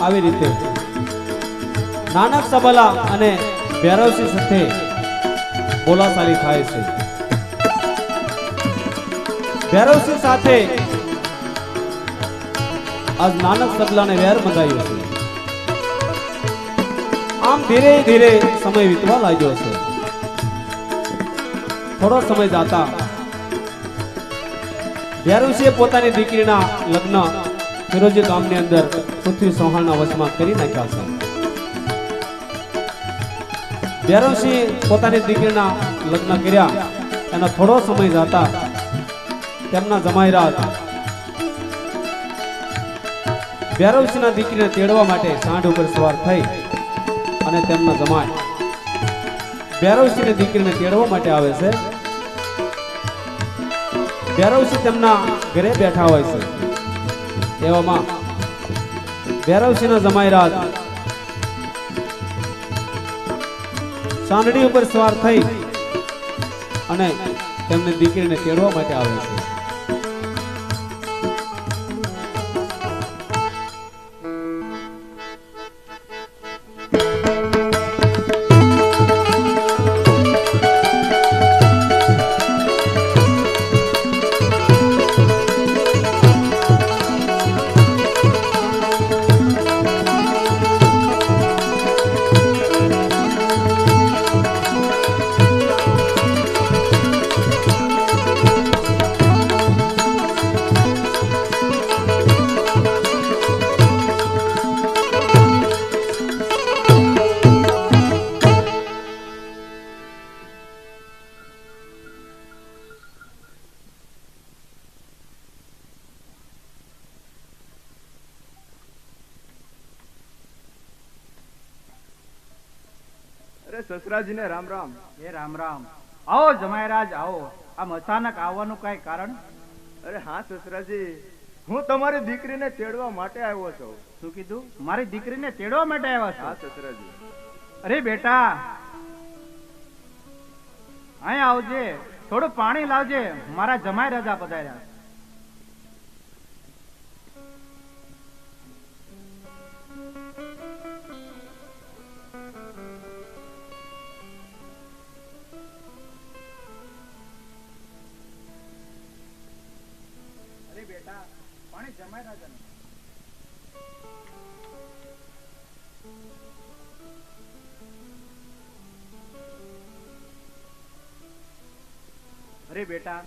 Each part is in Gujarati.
આવી રીતે નાનક સબલા અને ભૈરવસિંહ સાથે બોલાચાલી થાય છે. ભૈરવસિંહ સાથે આજ નાનક સબલાને વેર બંધાયો છે. આમ ધીરે ધીરે સમય વીતવા લાગ્યો છે. થોડો સમય જાતા ભૈરવસિંહે પોતાની દીકરીના લગ્ન ફિરોજી ગામની અંદર પૃથ્વી ચૌહાણના વશમાં કરી નાખ્યા છે. ભૈરવસિંહ પોતાની દીકરીના લગ્ન કર્યા એનો થોડો સમય જાતા તેમના જમાઈરાત ભૈરવસિંહના દીકરીને તેડવા માટે સાંઢ ઉપર સવાર થઈ અને તેમના જમાઈ ભૈરવસિંહની દીકરીને તેડવા માટે આવે છે. ભૈરવસિંહ તેમના ઘરે બેઠા હોય છે. એવામાં ભૈરવસિંહના જમાઈરાત સાંઢડી ઉપર સવાર થઈ અને તેમની દીકરીને તેડવા માટે આવે છે. સસરાજી ને રામ રામ. એ રામ રામ. આવો જમાઈરાજ આવો. આમ અચાનક આવવાનું કઈ કારણ? અરે હા સસરાજી, હું તમારી દીકરીને તેડવા માટે આવ્યો છું. શું કીધું? મારી દીકરીને તેડવા માટે આવ્યા છો? હા સસરાજી. અરે બેટા અહીંયા આવજે, થોડું પાણી લાવજે. મારા જમાઈ રાજા પધાર્યા. બેટા પાણી જમાઈ રાજા. અરે બેટા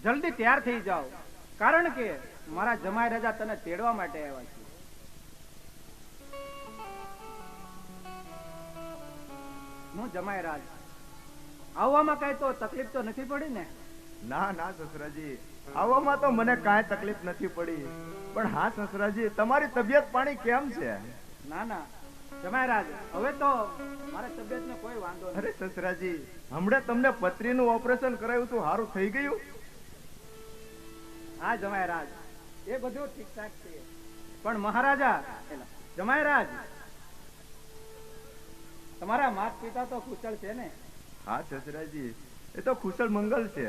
જલ્દી તૈયાર થઈ જાઓ, કારણ કે મારા જમાઈ રાજા તને તેડવા માટે આવ્યા છે. હું જમાઈ રાજ આવવામાં કઈ તો તકલીફ તો નથી પડી ને? ના ના સસરાજી, આવવામાં તો મને કાંઈ તકલીફ નથી પડી. પણ હા સસરાજી, તમારી તબિયત પાણી કેમ છે? ના ના જમાઈરાજ, હવે તો મારા તબિયતને કોઈ વાંધો નથી. અરે સસરાજી, હમણાં તમને પથરીનું ઓપરેશન કરાવ્યું તો સારું થઈ ગયું? હા જમાઈરાજ, એ બધું ઠીકઠાક છે. પણ મહારાજા જમાઈરાજ, તમારા માતા પિતા તો કુશળ છે ને? હા સસરાજી, એ તો કુશળ મંગલ છે.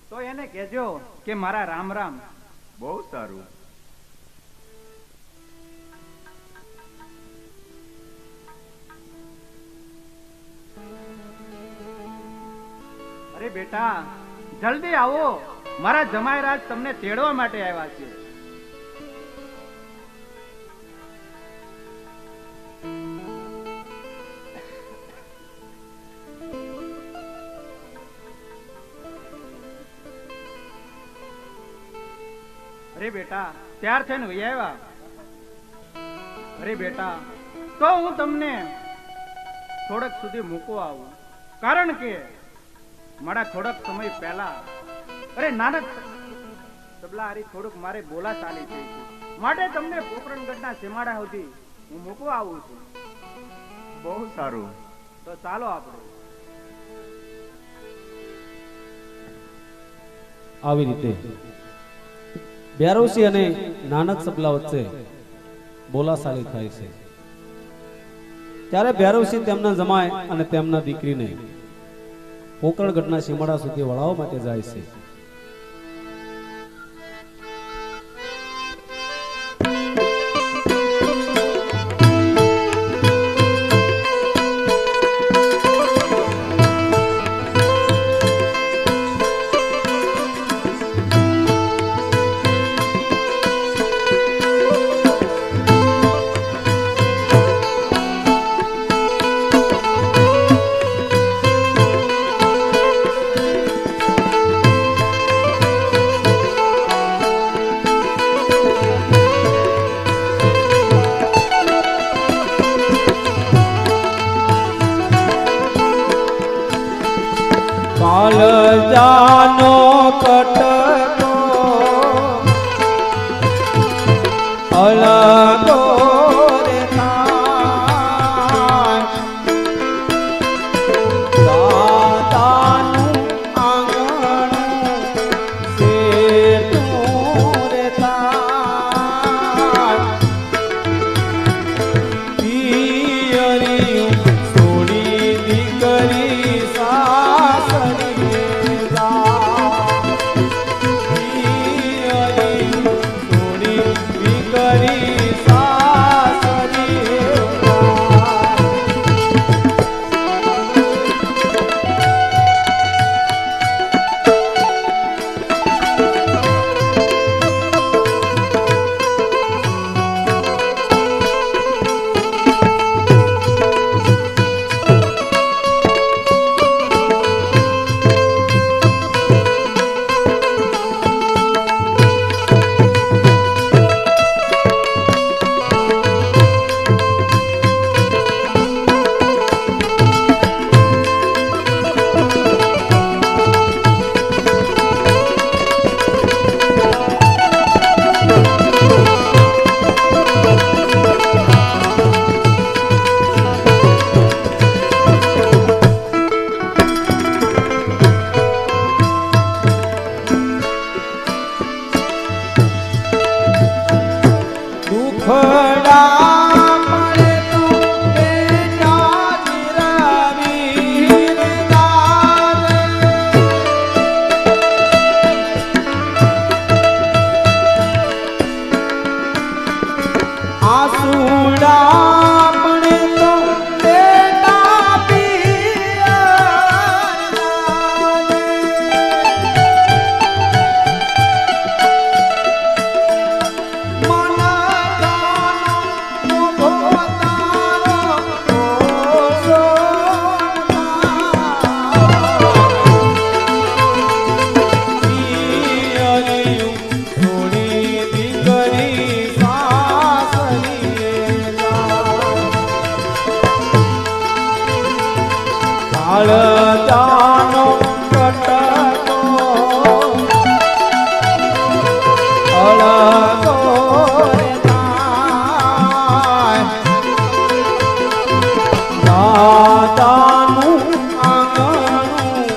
તો એને કહેજો કે મારા રામ રામ. બહુ સારું. અરે બેટા જલ્દી આવો, મારા જમાઈરાજ તમને તેડવા માટે આવ્યા છે. અરે બેટા ત્યાર થઈને વહી આવ્યા? અરે બેટા તો હું તમને થોડક સુધી મૂકવા આવું, કારણ કે મારા થોડક સમય પહેલા અરે નાનક તબલા હારી થોડુંક મારે બોલા ચાલી થઈ છે, માટે તમને પોકરણગઢના સીમાડા સુધી હું મૂકવા આવું છું. બહુ સારું. તો ચાલો આપણે. આવી રીતે ભૈરવસિંહ અને નાનક સબલા વચ્ચે બોલાચાલી થાય છે. ત્યારે ભૈરવસિંહ તેમના જમાય અને તેમના દીકરીને પોકરણગઢના સીમાડા સુધી વળાવવા માટે જાય છે. ફડા પડે તો બેટા જીરાવીર દાદ આસુડા પડે તો બેટા પિયર દાદ જાનો કટકો અળગો રે થાય દાદાનું આંગણું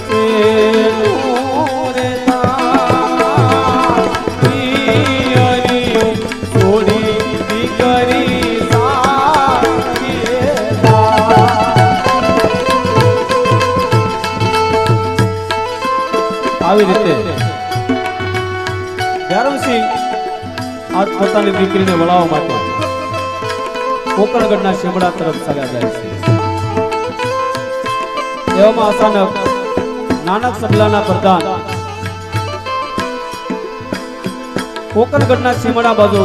પેલું રે થાય પિયરિયું છોડી દીકરી સારીએ થાય આવી રીતે ભૈરવસિંહ આજ પોતાની દીકરીને વળાવવા માટે પોકરણગઢના શેમડા તરફ ચાલ્યા જાય છે. એવામાં અચાનક નાનક સબલાના પ્રધાન પોકરણગઢના શેમડા બાજુ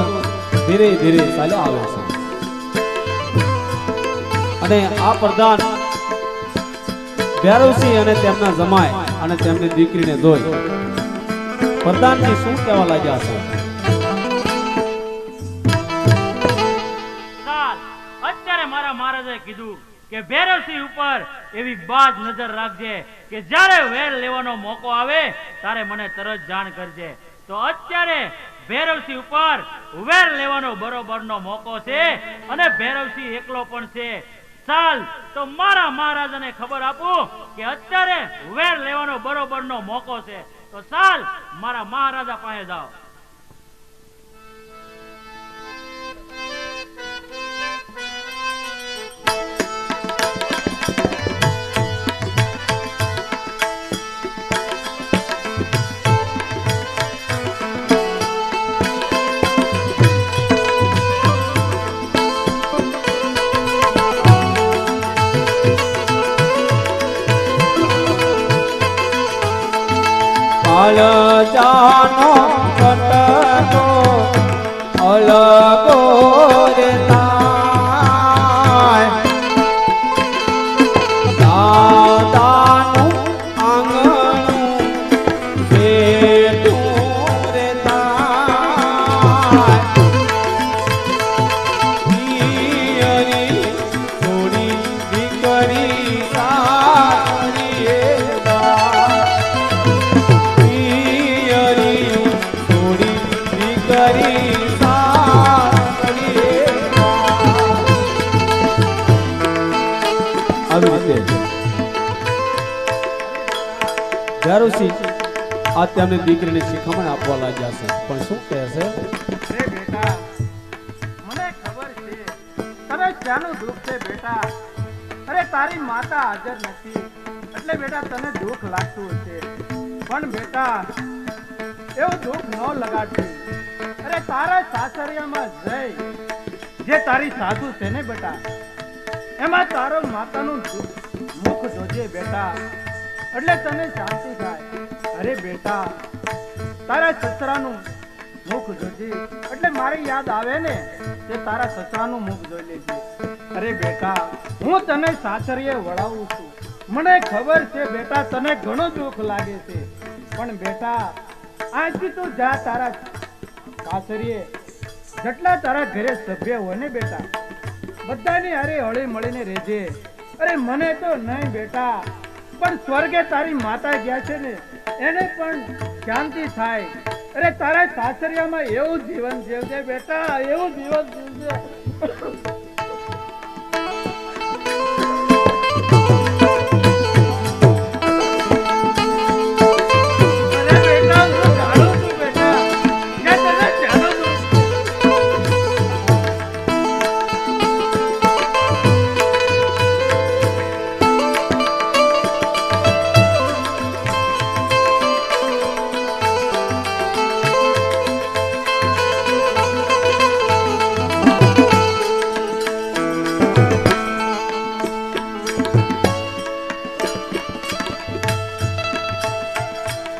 ધીરે ધીરે ચાલ્યા આવે છે અને આ પ્રધાન ભૈરવસિંહ અને તેમના જમાય અને તેમની દીકરીને જોઈ પ્રધાનજી શું કહેવા લાગ્યા છે? અત્યારે મારા મહારાજે કીધું કે ભૈરવસિંહ ઉપર એવી બાજ નજર રાખજે કે જ્યારે વેર લેવાનો મોકો આવે ત્યારે મને તરત જાણ કરજે. તો અત્યારે ભૈરવસિંહ ઉપર વેર લેવાનો બરોબરનો મોકો છે અને ભૈરવસિંહ એકલો પણ છે. ચાલ તો મારા મહારાજાને ખબર આપું કે અત્યારે વેર લેવાનો બરોબરનો મોકો છે. તો ચાલ મારા મહારાજા પાસે જાઓ. જાનો કટકો અલગો રે થાય દાદાનું આંગણું પેલું રે થાય પિયરી છોડી દીકરી સારીએ થાય ભૈરવસિંહ આ તેમની દીકરીને શિખામણ આપવા લાગ્યા છે પણ શું કહે છે? અરે બેટા મને ખબર છે તને શાનું દુઃખ છે બેટા. અરે તારી માતા હાજર નથી એટલે બેટા તને દુઃખ લાગતું હશે પણ બેટા એવું દુઃખ ન લગાડતું. અરે તારા સાસરિયામાં જઈ જે તારી સાસુ છે ને બેટા એમાં તારો માતાનું મુખ જોજે બેટા એટલે તને શાંતિ થાય. અરે બેટા તારા સસરાનું મુખ જોજે એટલે મારી યાદ આવે ને તે તારા સસરાનું મુખ જોઈ લેજે. અરે બેટા હું તને સાસરીએ વળાવું છું. મને ખબર છે બેટા તને ઘણું દુઃખ લાગે છે પણ બેટા આજથી તું જા તારા સાસરીએ. જેટલા તારા ઘરે સભ્ય હોય ને બેટા બધાની હારે હળી મળીને રહેજે. અરે મને તો નહીં બેટા પણ સ્વર્ગે તારી માતા ગયા છે ને એને પણ શાંતિ થાય. અરે તારા સાસરિયામાં એવું જીવન જીવજે બેટા, એવું જીવન જીવજે.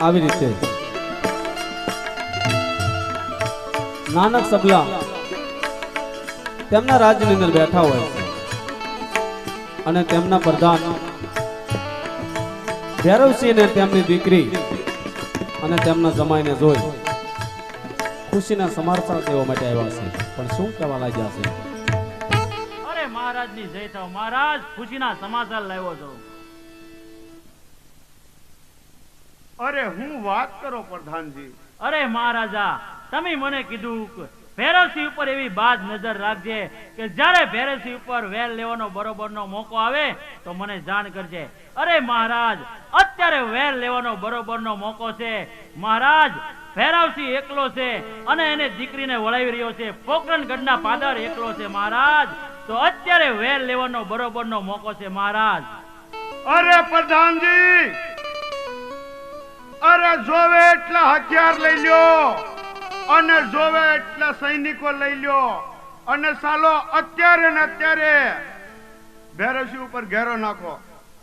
આવી રીતે નાનક સબલા તેમના રાજ્યની અંદર બેઠા હોય છે અને તેમના પ્રધાન ભૈરવસિંહ ને તેમની દીકરી અને તેમના જમાઈને જોઈ ખુશીના સમાચાર દેવા માટે આવ્યા છે, પણ શું કહેવા લાગ્યા છે? અરે મહારાજની જય થાવ મહારાજ, ખુશીના સમાચાર લાવ્યો છો. અરે હું વાત કરો પ્રધાનજી. અરે મહારાજા, તમે મને કીધું કે ભૈરવસિંહ ઉપર એવી બાજ નજર રાખજે કે જ્યારે ભૈરવસિંહ ઉપર વેલ લેવાનો બરોબરનો મોકો આવે તો મને જાણ કરજે. અરે મહારાજ, અત્યારે વેલ લેવાનો બરોબરનો મોકો છે મહારાજ. ભૈરવસિંહ એકલો છે અને એને દીકરીને વળાવી રહ્યો છે. પોકરણગઢના પાદર એકલો છે મહારાજ. તો અત્યારે વેલ લેવાનો બરોબરનો મોકો છે મહારાજ. અરે પ્રધાનજી, અરે જોવે એટલા હથિયાર લઈ લ્યો અને જોવે એટલા સૈનિકો લઈ લ્યો અને સાલો અત્યારે ને અત્યારે ભૈરવસિંહ ઉપર ઘેરો નાખો.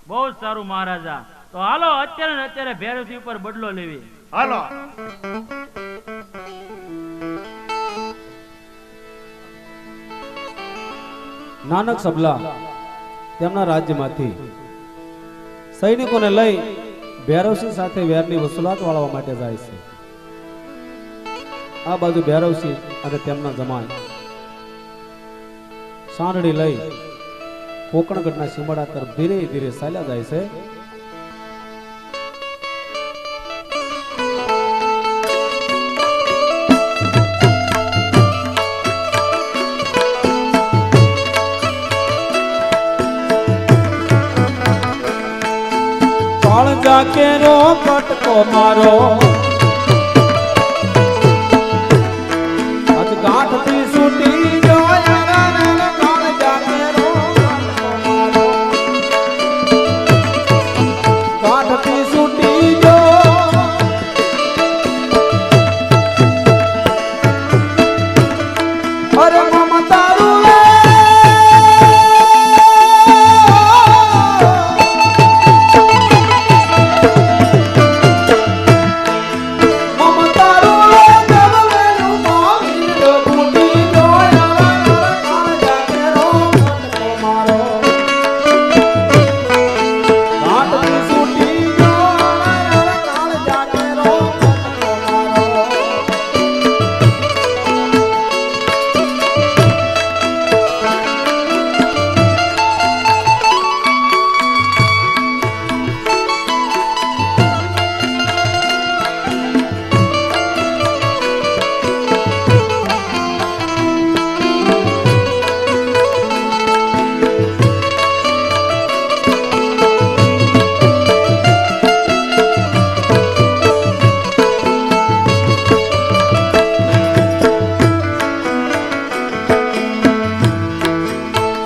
બહુ જ સારું મહારાજા. તો હાલો અત્યારે ને અત્યારે ભૈરવસિંહ ઉપર બદલો લેવી. હાલો. નાનક સબલા તેમના રાજ્યમાંથી સૈનિકોને લઈ ભૈરવસિંહ સાથે વેરની વસૂલાત વાળવા માટે જાય છે. આ બાજુ ભૈરવસિંહ અને તેમના જમાઈ સાંડળી લઈ પોકરણગઢના સીમાડા તરફ ધીરે ધીરે ચાલ્યા જાય છે. કેરો કટકો મારો અજ ગાંઠથી છૂટી જોયા કાળ જાકેરો કટકો મારો ગાંઠથી છૂટી જો અરે મમતારું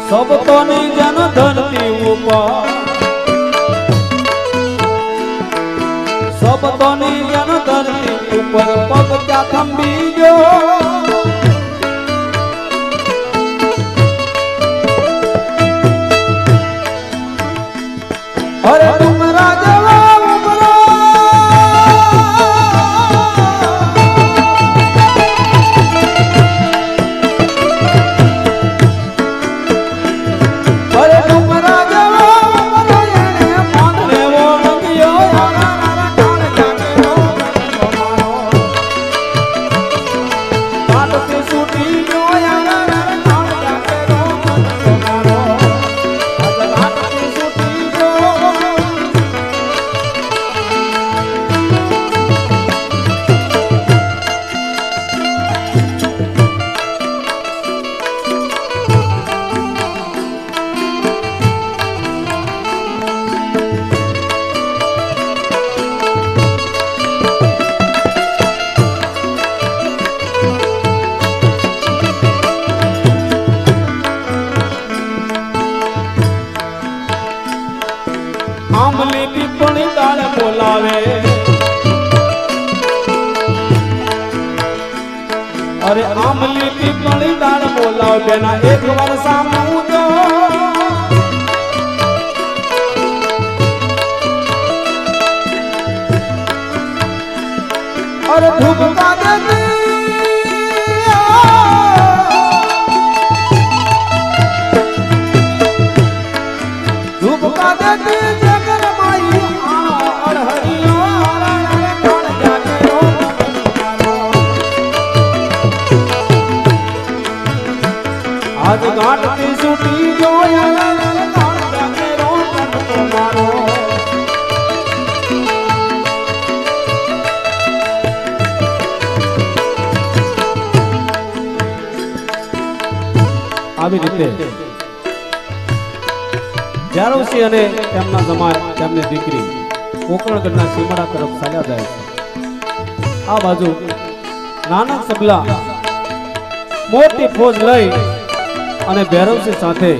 સબતોની જન ધરતી ઉપર સબતોની જન ધરતી ઉપર પગ ત્યાં થંભી જો અરે ડુંગરા જવા ઉમરા આમલી પીપળી તાળ બોલાવે અરે આમલી પીપળી તાળ બોલાવે બેના એક વાર સામું જો અરે ધૂપ કાદે ધૂપ કાદે જગર માઈ અળહરિયો કોણ જાગે રો આજ ગાંઠથી છૂટી જોયા કોણ જાગે રો મારો આવી રીતે જારવસિંહ અને તેમના જમાય તેમની દીકરી કોકણગઢના સીમાડા તરફ ચાલ્યા જાય છે. આ બાજુ નાનક સબલા મોટી ફોજ લઈ અને ભૈરવસિંહ સાથે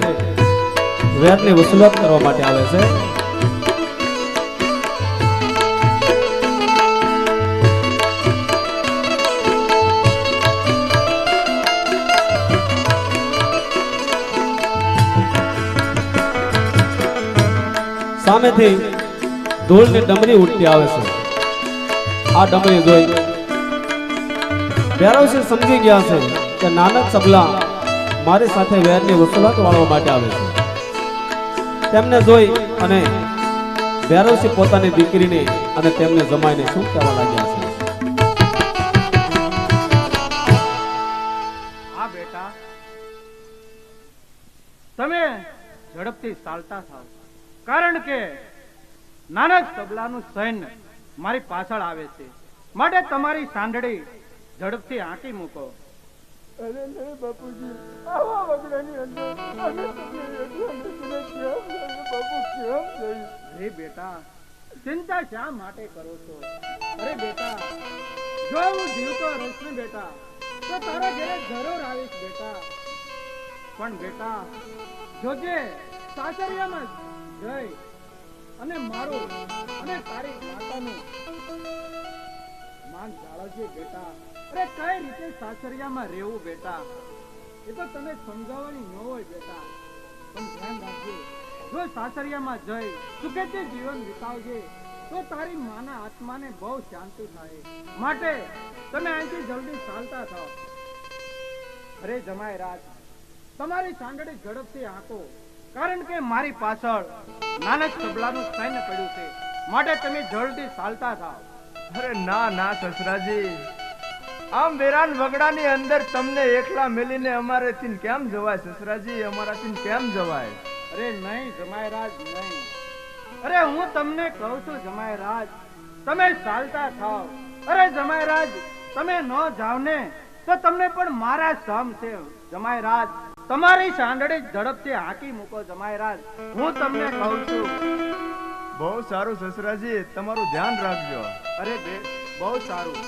વેરની વસૂલાત કરવા માટે આવે છે. સામેથી ધૂળની ડમરી ઉડતી આવે છે. આ ડમરી જોઈ ભૈરવસિંહ સમજી ગયા છે કે નાનક સબલા મારી સાથે વેરની વસૂલાત વાળવા માટે આવે છે. તેમને જોઈ અને ભૈરવસિંહ પોતાની દીકરીને અને તેમને જમાઈને શું કહેવા લાગ્યા છે. હા બેટા, તમે ઝડપથી ચાલતા થાવ, કારણ કે નાનક તબલાનું સૈન્ય મારી પાછળ આવે છે, માટે તમારી સાંઢળી ઝડપથી આંકી મૂકો. અરે નહીં બાપુજી, આવા વગડાની અંદર અમે તમને એકલા મૂકીને કેમ જઈએ બાપુ, કેમ જઈએ? અરે બેટા, ચિંતા શા માટે કરો છો? અરે બેટા, જો હું જીવતો રહીશ ને બેટા, તો તારા ઘરે જરૂર આવીશ બેટા. પણ બેટા, જોજે સાસરિયામાં જઈ અને મારું અને તારી માતાનું માન જાળવજે બેટા. અરે કઈ રીતે સાસરિયામાં રહેવું બેટા, એ તો તને સમજાવવાની ન હોય બેટા, પણ ધ્યાન રાખજે. જો સાસરિયામાં જઈ સુખેથી જીવન વિતાવજે તો તારી માના આત્માને બહુ શાંતિ થાય. માટે તમે અહીંથી જલ્દી ચાલતા થાઓ. અરે જમાઈ રાજ, તમારી સાંગડી ઝડપથી આંકો, કારણ કે મારી પાછળ નાનક તબલાનું સૈન્ય પડ્યું છે, માટે તમે જલ્દી ચાલતા થાઓ. અરે ના ના સસરાજી, આમ વેરાન વગડાની અંદર તમને એકલા મેલીને અમારેથી કેમ જવાય સસરાજી? અમારાથી કેમ જવાય? અરે નહીં જમાઈ રાજ, નહીં. અરે હું તમને કહું છું જમાઈ રાજ, તમે ચાલતા થાઓ. અરે જમાઈ રાજ, તમે ન જાવ ને તો તમને પણ મારા સમ છે જમાઈ રાજ. તમારી સાંડળી ઝડપથી હાંકી મૂકો જમાઈ રાજ, હું તમને કહું છું. બહુ સારું સસરાજી, તમારું ધ્યાન રાખજો. અરે બે, બહુ સારું.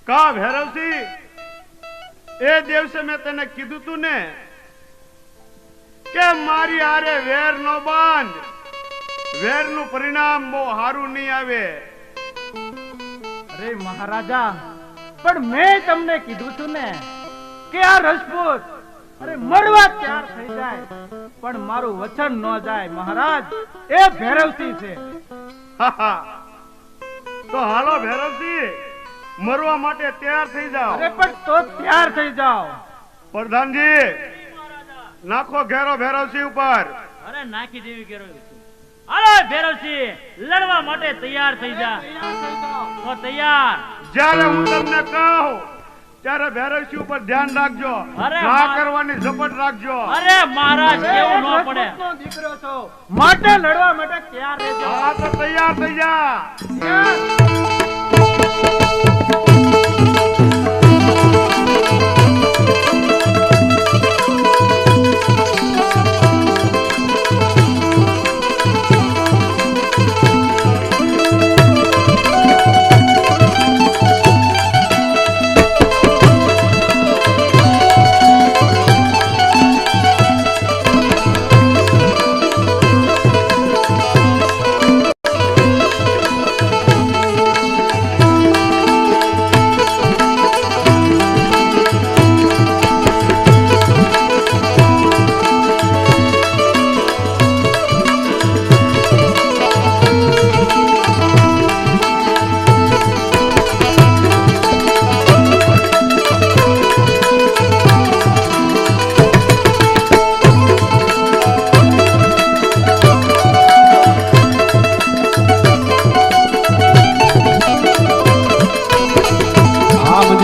કા ભૈરવસિંહ, એ દિવસે મેં તને કીધું તું ને કે મારી હારે વેર નો બાંધ, વેર નું પરિણામ બહુ સારું નહીં આવે. અરે મહારાજા, પણ મેં તમને કીધું છું ને કે આ રજપૂત અરે મળવા તૈયાર થઈ જાય પણ મારું વચન ન જાય. મહારાજ, એ ભૈરવસિંહ છે. તો હાલો ભૈરવસિંહ, મરવા માટે તૈયાર થઈ જાઓ. અરે પણ તો તૈયાર થઈ જાઓ. પ્રધાનજી, નાખો ઘેરો ભૈરવસિંહ ઉપર. અરે નાખી દેવી કેરો. અરે ભૈરવસિંહ, લડવા માટે તૈયાર થઈ જા. તો તૈયાર. જ્યારે હું તમને કહું ત્યારે ભૈરવસિંહ ઉપર ધ્યાન રાખજો. અરે ના કરવાની ઝપટ રાખજો. અરે મહારાજ, કેવું ન પડે. રજપૂતનો દીકરો છો, માટે લડવા માટે તૈયાર રહેજો. હા તો તૈયાર થઈ જા.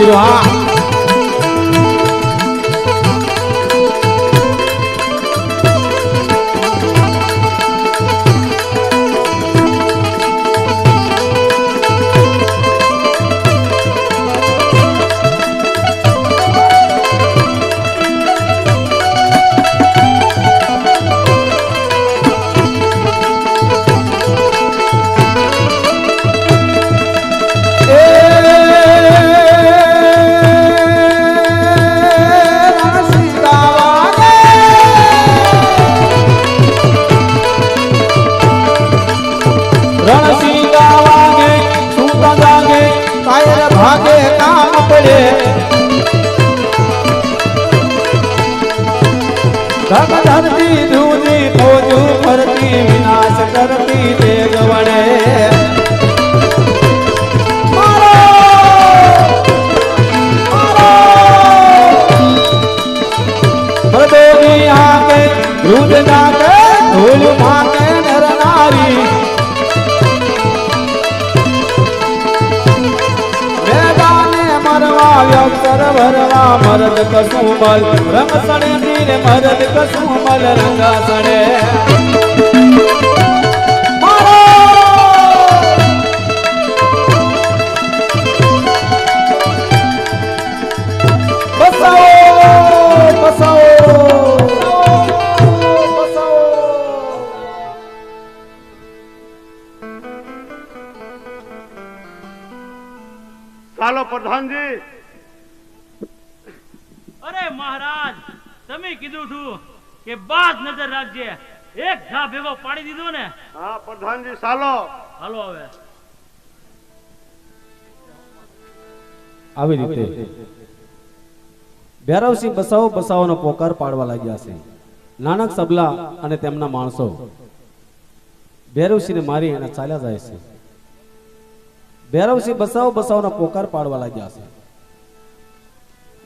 વીરો હા. ધરતી ધૂની ફોજું ફરતી વિનાશ કરતી તેજ વડે ભદોની આંકે રૂદ નાકે ધૂળ ભાંકે નર નારી મેદાને મરવા વ્યક્ષર ભરવા મરદ કસુમલ રંગ સણે તીર મરદ કસુમલ રંગા સણે ચાલો પ્રધાનજી. અરે મહારાજ, તમે કીધું હતું કે બાજ નજર રાખજે, એક ઘા ભેગો પાડી દીધો ને. હા પ્રધાનજી ચાલો. હાલો હવે. આવી રીતે ભૈરવસિંહ બસાવો બસાવોનો પોકાર પાડવા લાગ્યા છે. નાનક સબલા અને તેમના માણસો ભૈરવસિંહને મારી અને ચાલ્યા જાય છે. ભૈરવસિંહ બસાવો બસાવોનો પોકાર પાડવા લાગ્યા છે.